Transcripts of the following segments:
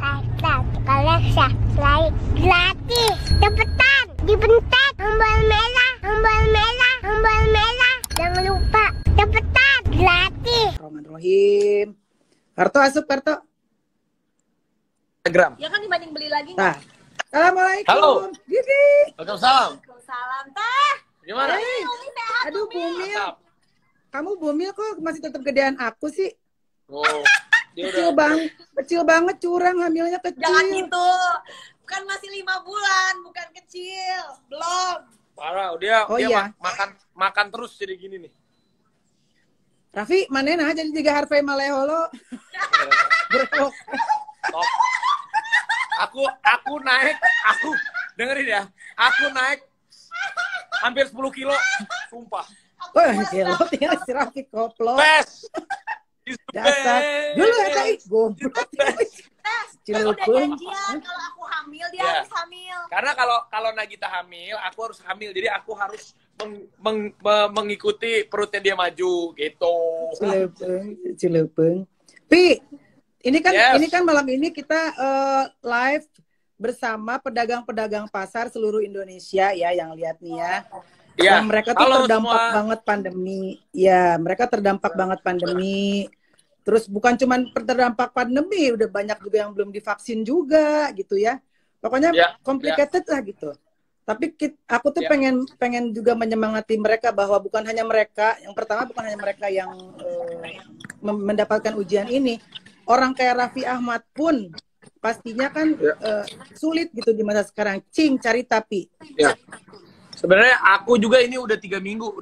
Hashtag Alexa, like gratis, cepetan, dibentak, tombol merah, tombol merah, tombol merah, jangan lupa, cepetan, gratis. Bismillahirrahmanirrahim. Karto asup, Karto. Instagram. Ya kan dibanding beli lagi Nah, nggak? Assalamualaikum. Halo. Gigi. Waalaikumsalam. Waalaikumsalam teh. Gimana? Umi sehat. Aduh, Umi. Bumil. Mantap. Kamu Bumil kok masih tetap gedean aku sih? Oh, dia Kecil banget, curang, hamilnya kecil. Jangan gitu. Kan masih 5 bulan, bukan kecil. Belum. parah. Dia Oh, iya. makan terus jadi gini nih. Raffi, mana nah jadi tiga Harvey Maleholo. Berkok. Top. Aku naik, dengerin ya. Aku naik hampir 10 kilo. Sumpah. Wah, gelo tinggal si Raffi koplo. Best. Dasar. Dulu eta goblok. Kan udah Cilukung. janjian kalau aku hamil dia Iya. harus hamil. Karena kalau Nagita hamil, aku harus hamil. Jadi aku harus mengikuti perutnya dia maju gitu. Cilepeng. Pi, ini Yes. kan malam ini kita live bersama pedagang-pedagang pasar seluruh Indonesia ya yang lihat nih ya. Ya. Yang mereka tuh Halo terdampak semua. banget pandemi. Ya, mereka terdampak banget pandemi. Terus bukan cuman terdampak pandemi, udah banyak juga yang belum divaksin juga gitu ya. Pokoknya Ya, complicated lah gitu. Tapi aku tuh Ya. pengen juga menyemangati mereka bahwa bukan hanya mereka, yang pertama bukan hanya mereka yang mendapatkan ujian ini. Orang kayak Raffi Ahmad pun pastinya kan sulit gitu di masa sekarang. Cing, cari tapi. Ya. Sebenarnya aku juga ini udah 3 minggu,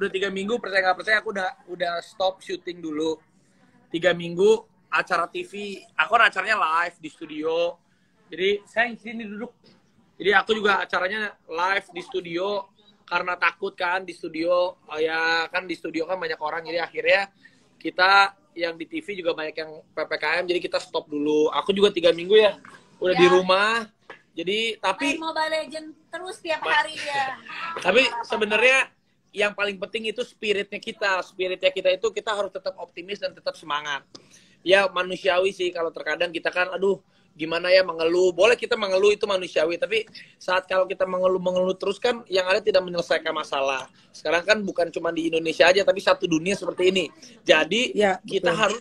percaya nggak percaya aku udah stop syuting dulu. 3 minggu acara TV, aku kan acaranya live di studio. Jadi saya sini duduk. Jadi aku juga acaranya live di studio karena takut kan di studio, ya kan di studio kan banyak orang, jadi akhirnya kita yang di TV juga banyak yang PPKM, jadi kita stop dulu. Aku juga 3 minggu ya udah di rumah. Jadi tapi Main Mobile Legend terus tiap hari ya. Tapi sebenarnya yang paling penting itu spiritnya kita. Spiritnya kita itu kita harus tetap optimis dan tetap semangat. Ya manusiawi sih kalau terkadang kita kan aduh gimana ya mengeluh. Boleh kita mengeluh itu manusiawi. Tapi saat kalau kita mengeluh terus kan yang ada tidak menyelesaikan masalah. Sekarang kan bukan cuma di Indonesia aja tapi satu dunia seperti ini. Jadi Ya, kita betul.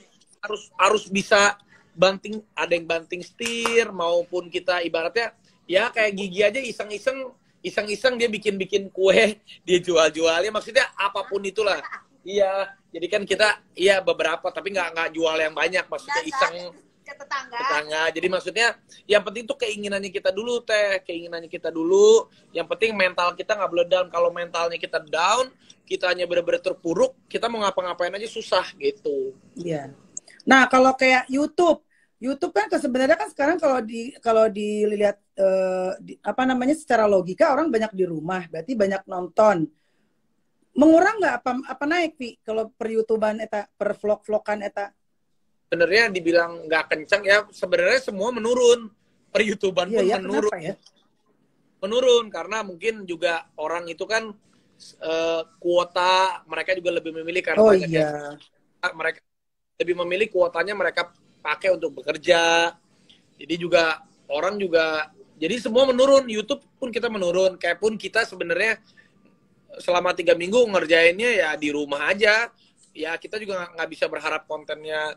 harus bisa banting, ada yang banting setir maupun kita ibaratnya ya kayak Gigi aja iseng-iseng dia bikin kue, dia jual-jualnya, maksudnya apapun itulah. Iya, jadi kan kita iya beberapa tapi nggak jual yang banyak, maksudnya iseng Ke tetangga. tetangga. Jadi maksudnya yang penting tuh keinginannya kita dulu keinginannya kita dulu. Yang penting mental kita nggak boleh down. Kalau mentalnya kita down, kita hanya benar-benar terpuruk, kita mau ngapa-ngapain aja susah gitu. Iya. Nah, kalau kayak YouTube kan sebenarnya kan sekarang kalau dilihat apa namanya secara logika orang banyak di rumah, berarti banyak nonton. Mengurang nggak apa naik Pi kalau per YouTubean eta per vlog-vlogan eta? Sebenarnya dibilang nggak kencang ya, sebenarnya semua menurun. Per YouTuber pun Iya, menurun. kenapa ya? Menurun karena mungkin juga orang itu kan kuota mereka juga lebih memilih karena Oh banyak iya. mereka lebih memilih kuotanya mereka pakai untuk bekerja. Jadi juga orang juga jadi semua menurun. YouTube pun kita menurun. Kayak pun kita sebenarnya selama 3 minggu ngerjainnya ya di rumah aja. Ya kita juga nggak bisa berharap kontennya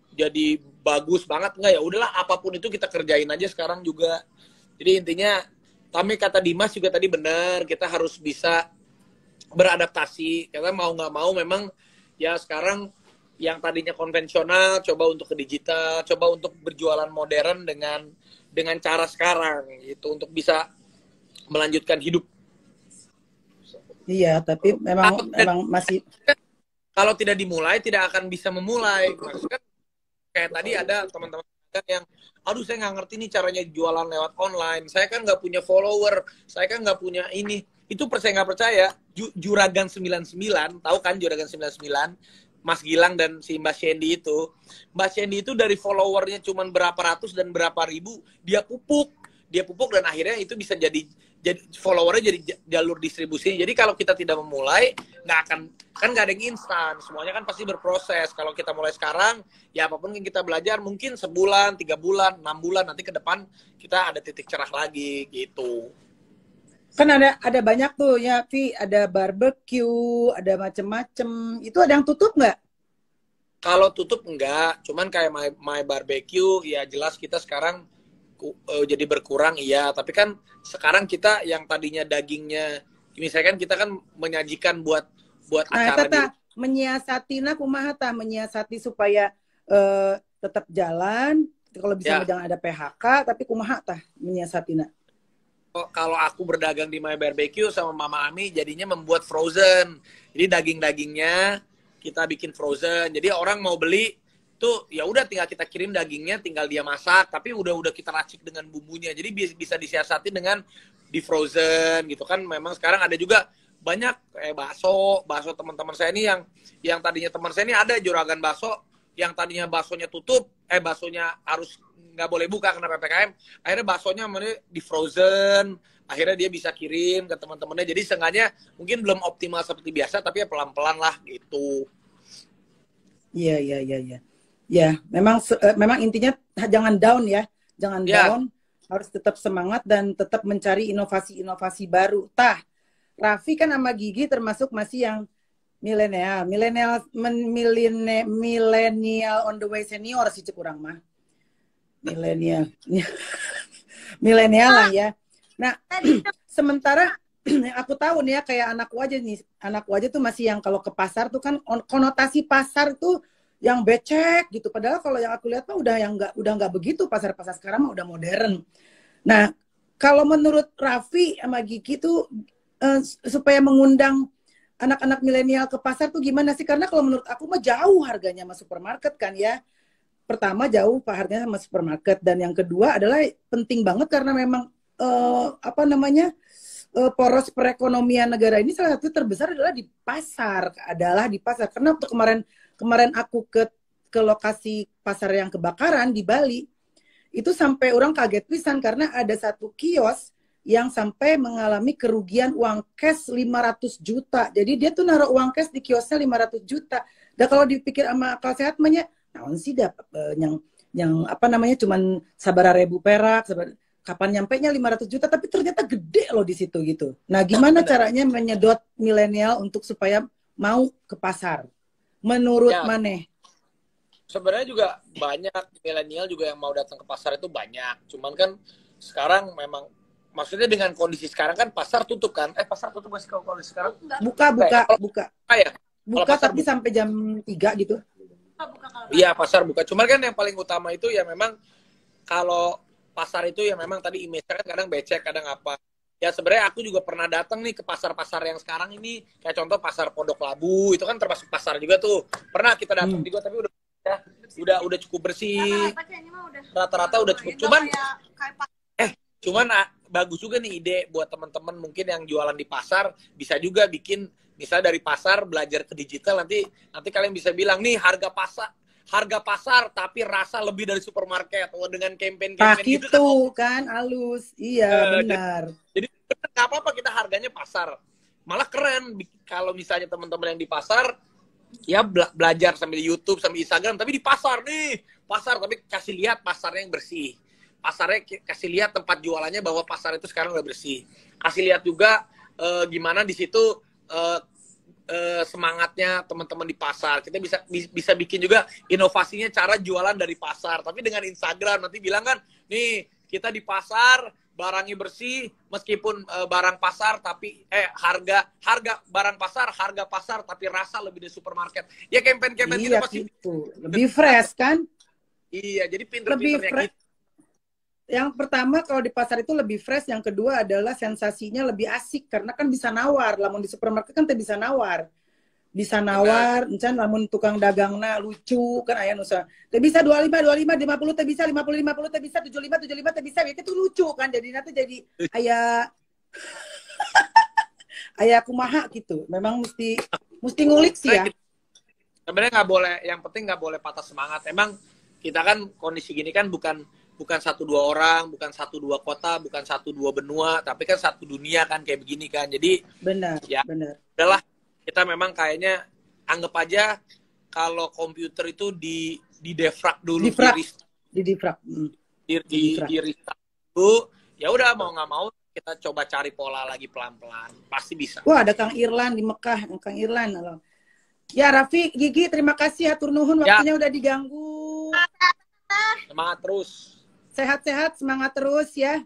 jadi bagus banget, nggak, ya udahlah apapun itu kita kerjain aja sekarang juga. Jadi intinya tapi kata Dimas juga tadi benar, kita harus bisa beradaptasi karena mau nggak mau memang ya sekarang yang tadinya konvensional coba untuk ke digital, coba untuk berjualan modern dengan cara sekarang gitu untuk bisa melanjutkan hidup. Iya, tapi memang masih kalau tidak dimulai tidak akan bisa memulai. Maksudnya kayak tadi ada teman-teman yang aduh saya nggak ngerti nih caranya jualan lewat online, saya kan nggak punya follower, saya kan nggak punya ini. Itu percaya nggak percaya, Juragan 99, tahu kan Juragan 99, Mas Gilang dan si Mbak Shandy itu. Mbak Shandy itu dari followernya cuman berapa ratus dan berapa ribu, dia pupuk dan akhirnya itu bisa jadi followernya jadi jalur distribusi. Jadi kalau kita tidak memulai, nggak akan, kan nggak ada yang instan. Semuanya kan pasti berproses. Kalau kita mulai sekarang, ya apapun yang kita belajar, mungkin sebulan, 3 bulan, 6 bulan, nanti ke depan kita ada titik cerah lagi gitu. Kan ada banyak tuh ya, Vi, ada barbecue, ada macem-macem. Itu ada yang tutup nggak? Kalau tutup enggak, cuman kayak my barbecue, ya jelas kita sekarang jadi berkurang, iya. Tapi kan sekarang kita yang tadinya dagingnya, misalkan kita kan menyajikan buat acara menyiasati, kumaha tah menyiasati supaya tetap jalan. Kalau bisa jangan ada PHK, tapi kumaha tah menyiasati. Kalau aku berdagang di My Barbecue sama Mama Ami, jadinya membuat frozen. Jadi daging-dagingnya kita bikin frozen. Jadi orang mau beli tuh ya udah tinggal kita kirim dagingnya, tinggal dia masak, tapi udah kita racik dengan bumbunya. Jadi bisa disiasati dengan di frozen gitu kan. Memang sekarang ada juga banyak bakso teman-teman saya ini yang tadinya teman saya ini ada juragan bakso yang tadinya baksonya tutup, baksonya harus nggak boleh buka karena PPKM, akhirnya baksonya di frozen, akhirnya dia bisa kirim ke teman-temannya. Jadi sengaja mungkin belum optimal seperti biasa, tapi ya pelan-pelan lah gitu. Iya. Ya, memang intinya jangan down ya, jangan down, harus tetap semangat dan tetap mencari inovasi-inovasi baru. Raffi kan sama Gigi termasuk masih yang milenial on the way senior sih kurang mah. Milenial lah ya. Nah, sementara yang aku tahu nih ya, kayak anakku aja tuh masih yang kalau ke pasar tuh kan konotasi pasar tuh yang becek gitu. Padahal kalau yang aku lihat mah udah nggak begitu, pasar-pasar sekarang mah udah modern. Nah, kalau menurut Raffi sama Gigi tuh supaya mengundang anak-anak milenial ke pasar tuh gimana sih? Karena kalau menurut aku mah jauh harganya sama supermarket kan ya. Pertama jauh harganya sama supermarket, dan yang kedua adalah penting banget karena memang poros perekonomian negara ini salah satu terbesar adalah di pasar. Karena waktu kemarin aku ke lokasi pasar yang kebakaran di Bali, itu sampai orang kaget pisan karena ada satu kios yang sampai mengalami kerugian uang cash 500 juta. Jadi dia tuh naruh uang cash di kiosnya 500 juta. Dan kalau dipikir sama akal sehat mahnya, naon sih yang cuman sabar 1.000 perak, kapan nyampenya 500 juta, tapi ternyata gede loh di situ gitu. Nah, gimana caranya menyedot milenial untuk supaya mau ke pasar? Menurut Maneh? Sebenarnya juga banyak milenial juga yang mau datang ke pasar itu banyak. Cuman kan sekarang memang maksudnya dengan kondisi sekarang kan pasar tutup kan? Pasar tutup masih kalau kondisi sekarang? Buka. Buka tapi buka. sampai jam 3 gitu. Iya, pasar buka. Cuman kan yang paling utama itu ya memang kalau pasar itu ya memang tadi image-nya kan kadang becek, kadang apa. Ya sebenarnya aku juga pernah datang nih ke pasar-pasar yang sekarang ini, kayak contoh pasar Pondok Labu, itu kan termasuk pasar juga tuh. Pernah kita datang juga, tapi udah cukup bersih. Rata-rata udah cukup. Cuman bagus juga nih ide buat teman-teman mungkin yang jualan di pasar, bisa juga bikin misalnya dari pasar belajar ke digital, nanti kalian bisa bilang nih harga pasar tapi rasa lebih dari supermarket, atau dengan campaign gitu kan halus. Iya, benar. Jadi nggak apa-apa kita harganya pasar. Malah keren kalau misalnya teman-teman yang di pasar ya belajar sambil YouTube, sambil Instagram, tapi di pasar tapi kasih lihat pasarnya yang bersih. Pasarnya kasih lihat tempat jualannya bahwa pasar itu sekarang udah bersih. Kasih lihat juga gimana di situ semangatnya teman-teman di pasar. Kita bisa bikin juga inovasinya cara jualan dari pasar, tapi dengan Instagram. Nanti bilang kan, nih kita di pasar barangnya bersih, meskipun barang pasar tapi harga barang pasar, harga pasar tapi rasa lebih dari supermarket. Ya campaign itu pasti gitu. Lebih fresh kan? Iya, jadi pinter-pinternya gitu. Yang pertama kalau di pasar itu lebih fresh, yang kedua adalah sensasinya lebih asik karena kan bisa nawar. Lamun di supermarket kan bisa nawar. Encan lamun tukang dagangna lucu kan aya nusa. Teh bisa 25 50 teh bisa 50 50 teh bisa 75 teh bisa. Itu lucu kan, jadi nanti jadi aya kumaha gitu. Memang mesti ngulik sih ya. Sebenarnya nggak boleh, yang penting nggak boleh patah semangat. Emang kita kan kondisi gini kan bukan bukan 1-2 orang, bukan 1-2 kota, bukan 1-2 benua, tapi kan satu dunia kan kayak begini kan. Jadi Benar, ya benar. udahlah, kita memang kayaknya anggap aja kalau komputer itu di defrag dulu, Difrag. di Di difrag. restart dulu. Ya udah, mau nggak mau kita coba cari pola lagi pelan-pelan, pasti bisa. Wah, ada Kang Irlan di Mekah, Kang Irlan. Halo. Ya, Raffi, Gigi, terima kasih hatur nuhun, waktunya udah diganggu. Semangat terus. Sehat-sehat, semangat terus ya.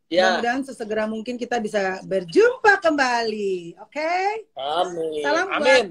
Ya. Mudah-mudahan sesegera mungkin kita bisa berjumpa kembali. Oke? Amin. Salam buat Amin.